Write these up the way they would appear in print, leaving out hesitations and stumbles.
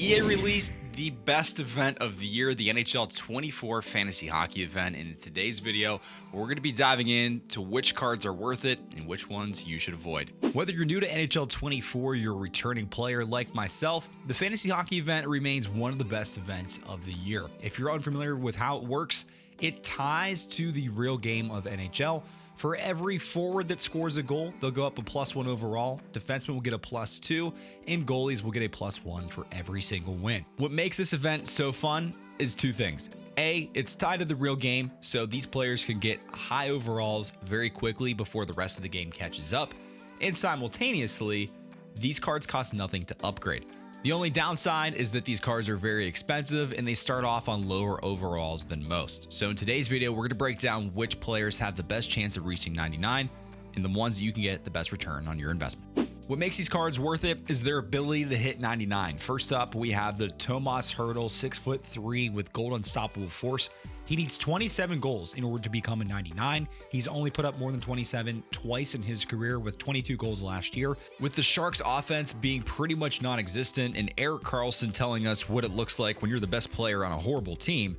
EA released the best event of the year, the NHL 24 Fantasy Hockey event. And in today's video, we're going to be diving into which cards are worth it and which ones you should avoid. Whether you're new to NHL 24, you're a returning player like myself, the Fantasy Hockey event remains one of the best events of the year. If you're unfamiliar with how it works, it ties to the real game of NHL. For every forward that scores a goal, they'll go up a +1 overall. Defenseman will get a +2, and goalies will get a +1 for every single win. What makes this event so fun is two things. A, it's tied to the real game, so these players can get high overalls very quickly before the rest of the game catches up. And simultaneously, these cards cost nothing to upgrade. The only downside is that these cards are very expensive and they start off on lower overalls than most. So in today's video, we're going to break down which players have the best chance of reaching 99 and the ones that you can get the best return on your investment. What makes these cards worth it is their ability to hit 99. First up, we have the Tomas Hertl, 6'3" with gold unstoppable force. He needs 27 goals in order to become a 99. He's only put up more than 27 twice in his career with 22 goals last year. With the Sharks offense being pretty much non-existent and Erik Karlsson telling us what it looks like when you're the best player on a horrible team,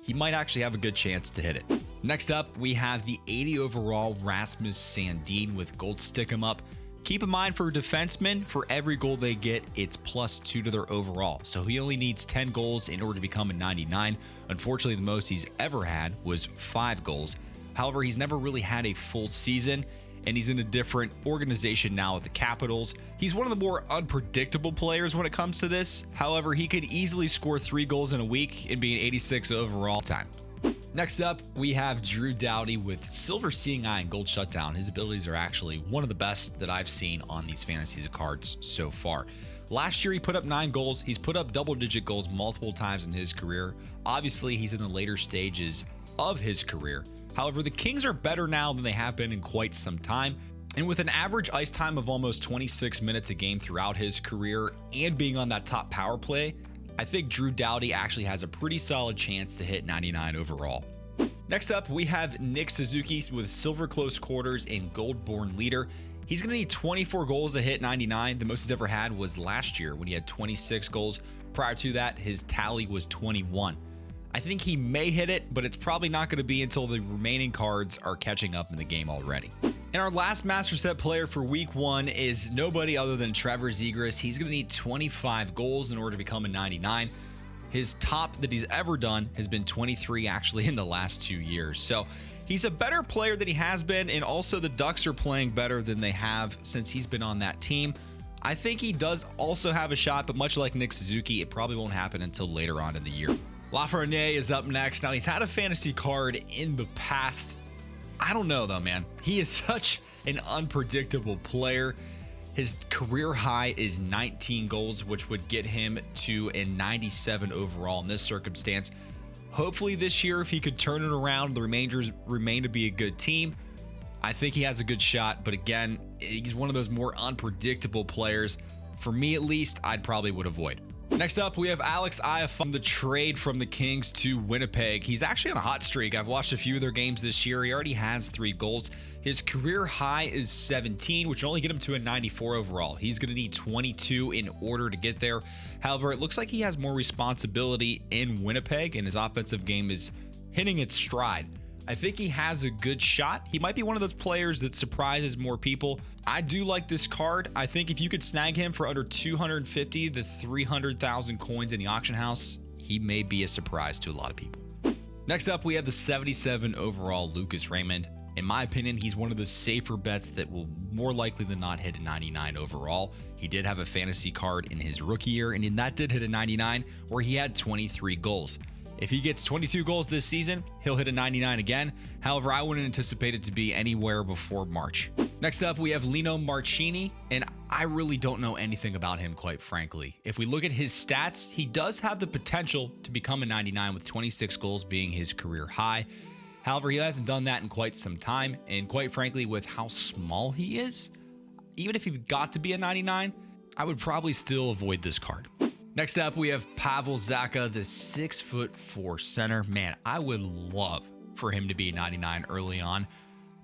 he might actually have a good chance to hit it. Next up, we have the 80 overall Rasmus Sandin with gold stick 'em up. Keep in mind for defensemen, for every goal they get, it's +2 to their overall. So he only needs 10 goals in order to become a 99. Unfortunately, the most he's ever had was 5 goals. However, he's never really had a full season, and he's in a different organization now with the Capitals. He's one of the more unpredictable players when it comes to this. However, he could easily score 3 goals in a week and be an 86 overall time. Next up, we have Drew Doughty with Silver Seeing Eye and Gold Shutdown. His abilities are actually one of the best that I've seen on these fantasy cards so far. Last year, he put up 9 goals. He's put up double-digit goals multiple times in his career. Obviously, he's in the later stages of his career. However, the Kings are better now than they have been in quite some time. And with an average ice time of almost 26 minutes a game throughout his career and being on that top power play, I think Drew Doughty actually has a pretty solid chance to hit 99 overall. Next up, we have Nick Suzuki with Silver Close Quarters and Gold Born Leader. He's going to need 24 goals to hit 99. The most he's ever had was last year when he had 26 goals. Prior to that, his tally was 21. I think he may hit it, but it's probably not going to be until the remaining cards are catching up in the game already. And our last Master Set player for week 1 is nobody other than Trevor Zegras. He's going to need 25 goals in order to become a 99. His top that he's ever done has been 23 actually in the last 2 years. So he's a better player than he has been, and also the Ducks are playing better than they have since he's been on that team. I think he does also have a shot, but much like Nick Suzuki, it probably won't happen until later on in the year. Lafreniere is up next. Now, he's had a fantasy card in the past. I don't know, though, man. He is such an unpredictable player. His career high is 19 goals, which would get him to a 97 overall in this circumstance. Hopefully this year, if he could turn it around, the Rangers remain to be a good team. I think he has a good shot, but again, he's one of those more unpredictable players. For me, at least, I'd probably would avoid. Next up, we have Alex Iafallo, the trade from the Kings to Winnipeg. He's actually on a hot streak. I've watched a few of their games this year. He already has 3 goals. His career high is 17, which will only get him to a 94 overall. He's going to need 22 in order to get there. However, it looks like he has more responsibility in Winnipeg, and his offensive game is hitting its stride. I think he has a good shot. He might be one of those players that surprises more people. I do like this card. I think if you could snag him for under 250 to 300,000 coins in the auction house, he may be a surprise to a lot of people. Next up, we have the 77 overall Lucas Raymond. In my opinion, he's one of the safer bets that will more likely than not hit a 99 overall. He did have a fantasy card in his rookie year, and that did hit a 99 where he had 23 goals. If he gets 22 goals this season, he'll hit a 99 again. However, I wouldn't anticipate it to be anywhere before March. Next up, we have Lino Marchini, and I really don't know anything about him, quite frankly. If we look at his stats, he does have the potential to become a 99 with 26 goals being his career high. However, he hasn't done that in quite some time, and quite frankly, with how small he is, even if he got to be a 99, I would probably still avoid this card. Next up, we have Pavel Zacha, the 6'4" center. Man, I would love for him to be 99 early on.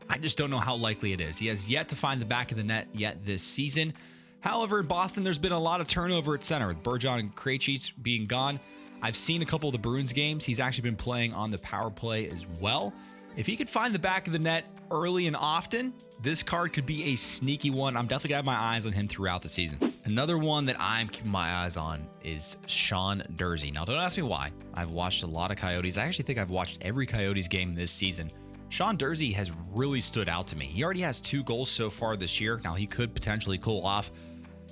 I just don't know how likely it is. He has yet to find the back of the net yet this season. However, in Boston, there's been a lot of turnover at center with Bergeron and Krejci being gone. I've seen a couple of the Bruins games. He's actually been playing on the power play as well. If he could find the back of the net early and often, this card could be a sneaky one. I'm definitely going to have my eyes on him throughout the season. Another one that I'm keeping my eyes on is Sean Durzi. Now, don't ask me why. I've watched a lot of Coyotes. I actually think I've watched every Coyotes game this season. Sean Durzi has really stood out to me. He already has 2 goals so far this year. Now, he could potentially cool off.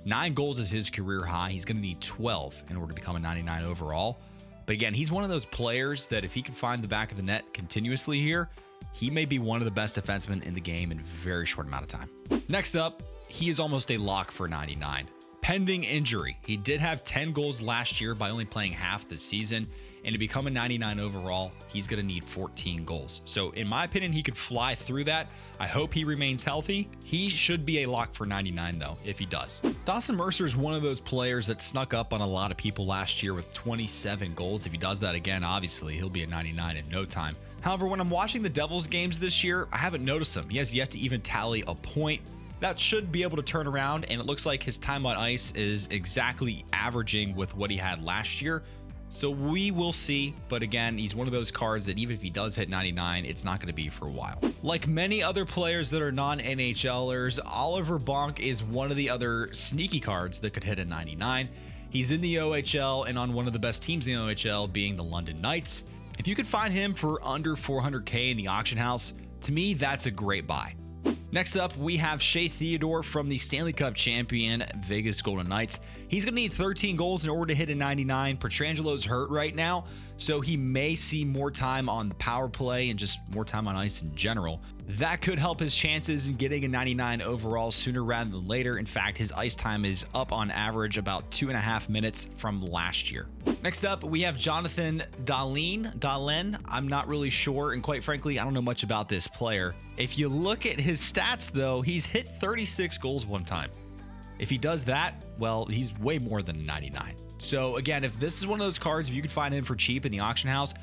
9 goals is his career high. He's going to need 12 in order to become a 99 overall. But again, he's one of those players that if he can find the back of the net continuously here, he may be one of the best defensemen in the game in a very short amount of time. Next up, he is almost a lock for 99. Pending injury. He did have 10 goals last year by only playing half the season. And to become a 99 overall, he's going to need 14 goals. So in my opinion, he could fly through that. I hope he remains healthy. He should be a lock for 99 though, if he does. Dawson Mercer is one of those players that snuck up on a lot of people last year with 27 goals. If he does that again, obviously he'll be a 99 in no time. However, when I'm watching the Devils games this year, I haven't noticed him. He has yet to even tally a point. That should be able to turn around, and it looks like his time on ice is exactly averaging with what he had last year. So we will see, but again, he's one of those cards that even if he does hit 99, it's not going to be for a while. Like many other players that are non-NHLers, Oliver Bonk is one of the other sneaky cards that could hit a 99. He's in the OHL and on one of the best teams in the OHL, being the London Knights. If you could find him for under $400K in the auction house, to me, that's a great buy. Next up, we have Shea Theodore from the Stanley Cup champion Vegas Golden Knights. He's going to need 13 goals in order to hit a 99. Petrangelo's hurt right now, so he may see more time on the power play and just more time on ice in general. That could help his chances in getting a 99 overall sooner rather than later. In fact, his ice time is up on average about 2.5 minutes from last year. Next up, we have Jonathan Dahlen. I'm not really sure, and quite frankly, I don't know much about this player. If you look at his stats, though, he's hit 36 goals one time. If he does that, well, he's way more than 99. So again, if this is one of those cards, if you could find him for cheap in the auction house,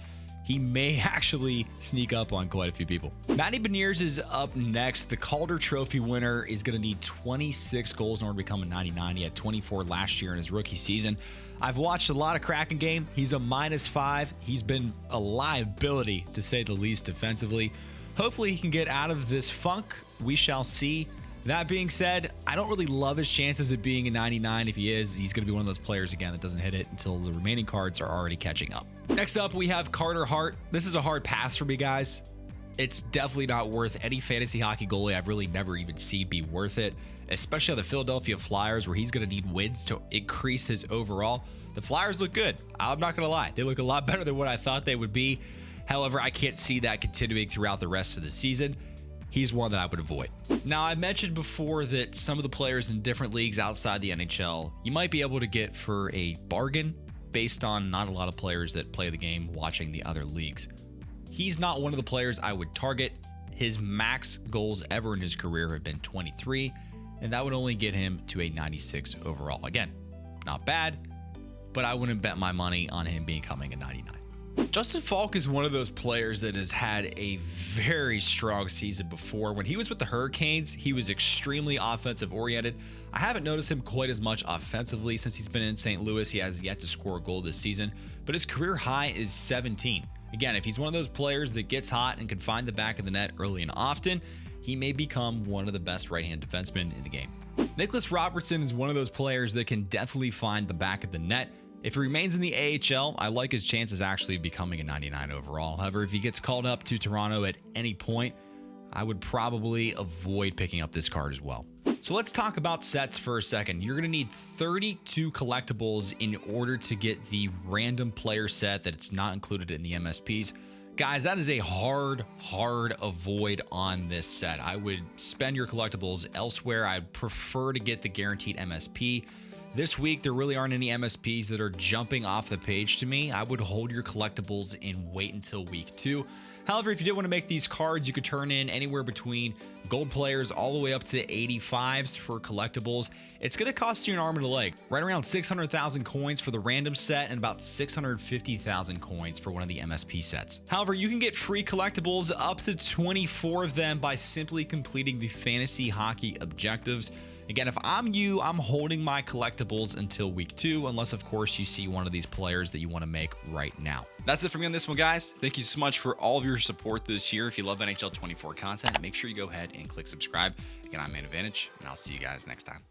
he may actually sneak up on quite a few people. Matty Beniers is up next. The Calder Trophy winner is going to need 26 goals in order to become a 99. He had 24 last year in his rookie season. I've watched a lot of Kraken game. He's a -5. He's been a liability, to say the least, defensively. Hopefully he can get out of this funk. We shall see. That being said, I don't really love his chances of being a 99. If he is, he's going to be one of those players, again, that doesn't hit it until the remaining cards are already catching up. Next up, we have Carter Hart. This is a hard pass for me, guys. It's definitely not worth any fantasy hockey goalie I've really never even seen be worth it, especially on the Philadelphia Flyers, where he's going to need wins to increase his overall. The Flyers look good. I'm not going to lie. They look a lot better than what I thought they would be. However, I can't see that continuing throughout the rest of the season. He's one that I would avoid. Now, I mentioned before that some of the players in different leagues outside the NHL, you might be able to get for a bargain based on not a lot of players that play the game watching the other leagues. He's not one of the players I would target. His max goals ever in his career have been 23, and that would only get him to a 96 overall. Again, not bad, but I wouldn't bet my money on him becoming a 99. Justin Falk is one of those players that has had a very strong season before. When he was with the Hurricanes, he was extremely offensive oriented. I haven't noticed him quite as much offensively since he's been in St. Louis. He has yet to score a goal this season, but his career high is 17. Again, if he's one of those players that gets hot and can find the back of the net early and often, he may become one of the best right-hand defensemen in the game. Nicholas Robertson is one of those players that can definitely find the back of the net. If he remains in the AHL, I like his chances actually of becoming a 99 overall. However, if he gets called up to Toronto at any point, I would probably avoid picking up this card as well. So let's talk about sets for a second. You're going to need 32 collectibles in order to get the random player set that's not included in the MSPs. Guys, that is a hard avoid on this set. I would spend your collectibles elsewhere. I'd prefer to get the guaranteed MSP. This week, there really aren't any MSPs that are jumping off the page to me. I would hold your collectibles and wait until week 2. However, if you did want to make these cards, you could turn in anywhere between gold players all the way up to 85s for collectibles. It's going to cost you an arm and a leg, right around 600,000 coins for the random set and about 650,000 coins for one of the MSP sets. However, you can get free collectibles up to 24 of them by simply completing the fantasy hockey objectives. Again, if I'm you, I'm holding my collectibles until week 2, unless of course you see one of these players that you want to make right now. That's it for me on this one, guys. Thank you so much for all of your support this year. If you love NHL 24 content, make sure you go ahead and click subscribe. Again, I'm Man Advantage, and I'll see you guys next time.